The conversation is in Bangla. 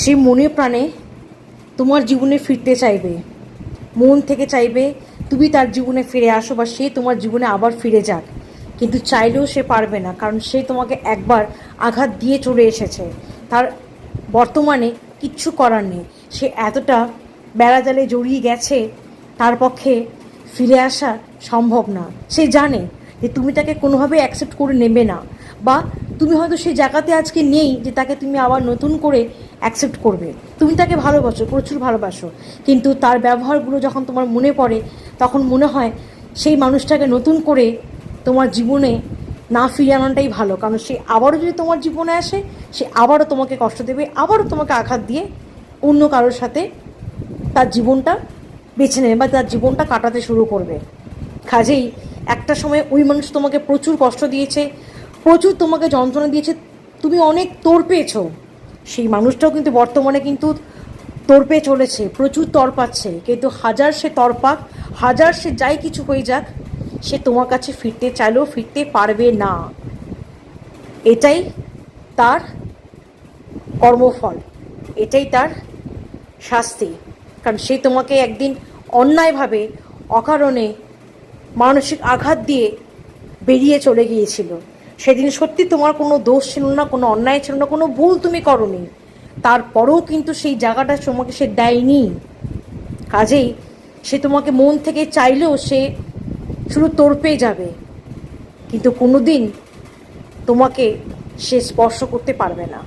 সে মনে প্রাণে তোমার জীবনে ফিরতে চাইবে, মন থেকে চাইবে তুমি তার জীবনে ফিরে আসো বা সে তোমার জীবনে আবার ফিরে যাক, কিন্তু চাইলেও সে পারবে না, কারণ সে তোমাকে একবার আঘাত দিয়ে চলে এসেছে। তার বর্তমানে কিচ্ছু করার নেই, সে এতটা বেড়াজালে জড়িয়ে গেছে, তার পক্ষে ফিরে আসা সম্ভব না। সে জানে যে তুমি তাকে কোনোভাবে অ্যাকসেপ্ট করে নেবে না, বা তুমি হয়তো সেই জায়গাতে আজকে নেই যে তাকে তুমি আবার নতুন করে অ্যাকসেপ্ট করবে। তুমি তাকে ভালোবাসো, প্রচুর ভালোবাসো, কিন্তু তার ব্যবহারগুলো যখন তোমার মনে পড়ে তখন মনে হয় সেই মানুষটাকে নতুন করে তোমার জীবনে না ফিরিয়ে আনাটাই ভালো, কারণ সে আবারও যদি তোমার জীবনে আসে সে আবারও তোমাকে কষ্ট দেবে, আবারও তোমাকে আঘাত দিয়ে অন্য কারোর সাথে তার জীবনটা বেছে নেবে বা তার জীবনটা কাটাতে শুরু করবে। কাজেই একটা সময় ওই মানুষ তোমাকে প্রচুর কষ্ট দিয়েছে, প্রচুর তোমাকে যন্ত্রণা দিয়েছে, তুমি অনেক তোর পেয়েছো। সেই মানুষটাও কিন্তু বর্তমানে কিন্তু তোর পেয়ে চলেছে, প্রচুর তর পাচ্ছে, কিন্তু হাজার সে তর পাক, হাজার সে যাই কিছু হয়ে যাক, সে তোমার কাছে ফিরতে চাইলেও ফিরতে পারবে না। এটাই তার কর্মফল, এটাই তার শাস্তি। কারণ সে তোমাকে একদিন অন্যায়ভাবে, অকারণে মানসিক আঘাত দিয়ে বেরিয়ে চলে গিয়েছিল। সেদিন সত্যি তোমার কোনো দোষ ছিল না, কোনো অন্যায় ছিল না, কোনো ভুল তুমি করনি, তারপরেও কিন্তু সেই জায়গাটা তোমাকে সে দেয়নি। কাজেই সে তোমাকে মন থেকে চাইলেও সে শুধু তোর পেয়ে যাবে, কিন্তু কোনো দিন তোমাকে সে স্পর্শ করতে পারবে না।